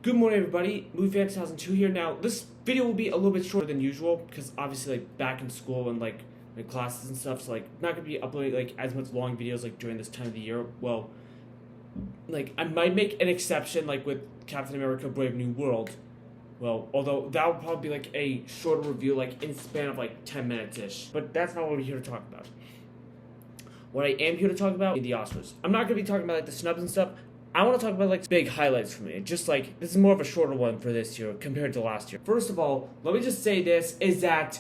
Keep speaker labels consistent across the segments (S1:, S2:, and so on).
S1: Good morning, everybody. Movie Fan 2002 here. Now, this video will be a little bit shorter than usual because obviously, back in school and my classes and stuff, so not gonna be uploading as much long videos during this time of the year. Well, I might make an exception with Captain America: Brave New World. Well, although that would probably be a shorter review, in the span of 10 minutes ish. But that's not what we're here to talk about. What I am here to talk about is the Oscars. I'm not gonna be talking about the snubs and stuff. I want to talk about big highlights for me. Just this is more of a shorter one for this year compared to last year. First of all, let me just say this is that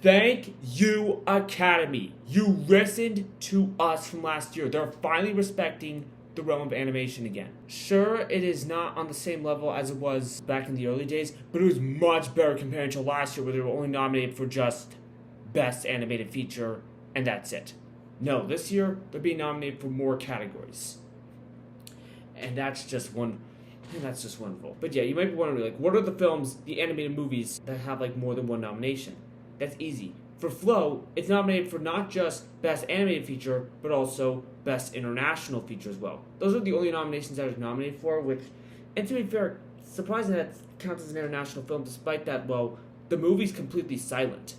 S1: thank you, Academy. You listened to us from last year. They're finally respecting the realm of animation again. Sure, it is not on the same level as it was back in the early days, but it was much better compared to last year where they were only nominated for just Best Animated Feature, and that's it. No, this year they're being nominated for more categories. And that's just wonderful. But yeah, you might be wondering, what are the films, the animated movies, that have, more than one nomination? That's easy. For Flow, it's nominated for not just Best Animated Feature, but also Best International Feature as well. Those are the only nominations that it's nominated for, and to be fair, surprising that it counts as an international film, despite that, the movie's completely silent.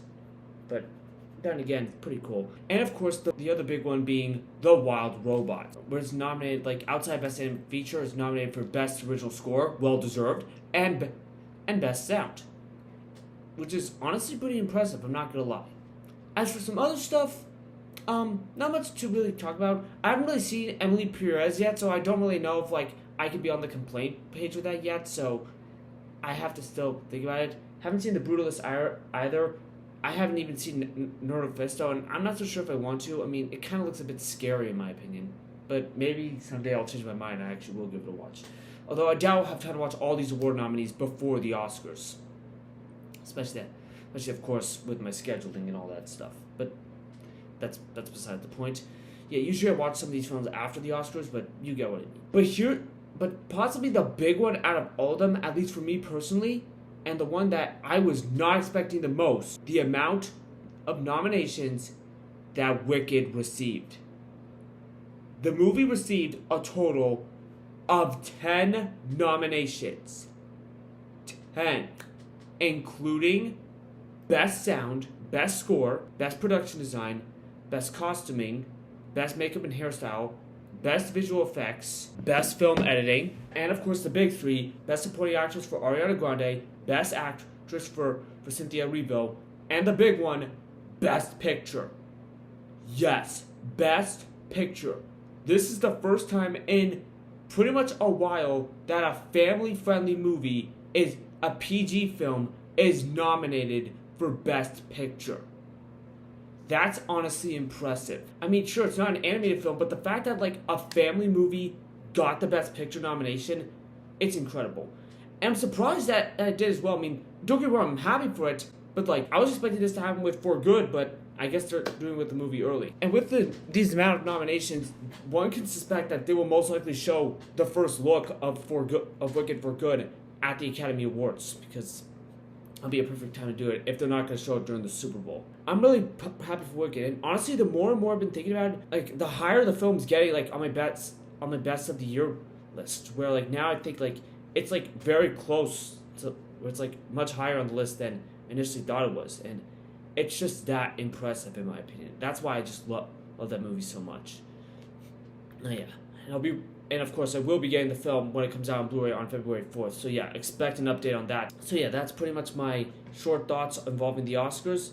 S1: But then again, it's pretty cool. And of course, the other big one being The Wild Robot, where it's nominated, outside Best Animated Feature, it's nominated for Best Original Score, well-deserved, and Best Sound. Which is honestly pretty impressive, I'm not gonna lie. As for some other stuff, not much to really talk about. I haven't really seen Emily Perez yet, so I don't really know if, I could be on the complaint page with that yet, so I have to still think about it. Haven't seen The Brutalist either. I haven't even seen Nerdofisto, and I'm not so sure if I want to. I mean, it kind of looks a bit scary in my opinion. But maybe someday I'll change my mind and I actually will give it a watch. Although I doubt I'll have time to watch all these award nominees before the Oscars. Especially of course, with my scheduling and all that stuff. But that's beside the point. Yeah, usually I watch some of these films after the Oscars, but you get what I mean. But possibly the big one out of all of them, at least for me personally, and the one that I was not expecting the most, the amount of nominations that Wicked received. The movie received a total of 10 nominations. 10. Including Best Sound, Best Score, Best Production Design, Best Costuming, Best Makeup and Hairstyle, Best Visual Effects, Best Film Editing, and of course the big three, Best Supporting Actress for Ariana Grande, Best Actress for Cynthia Erivo, and the big one, Best Picture. Yes, Best Picture. This is the first time in pretty much a while that a family-friendly movie a PG film is nominated for Best Picture. That's honestly impressive. I mean, sure, it's not an animated film, but the fact that a family movie got the Best Picture nomination, it's incredible. And I'm surprised that it did as well. I mean, don't get me wrong, I'm happy for it, but I was expecting this to happen with For Good, but I guess they're doing it with the movie early. And with these amount of nominations, one can suspect that they will most likely show the first look of Wicked For Good at the Academy Awards, because it'll be a perfect time to do it if they're not going to show it during the Super Bowl. I'm really happy for Wicked, and honestly, the more and more I've been thinking about it, the higher the film's getting, on my best of the year list, where now I think it's very close to where it's much higher on the list than initially thought it was, and it's just that impressive in my opinion. That's why I just love that movie so much. Yeah, and of course I will be getting the film when it comes out on Blu-ray on February 4th. So yeah, expect an update on that. So yeah, that's pretty much my short thoughts involving the Oscars.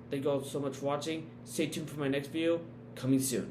S1: Thank you all so much for watching. Stay tuned for my next video coming soon.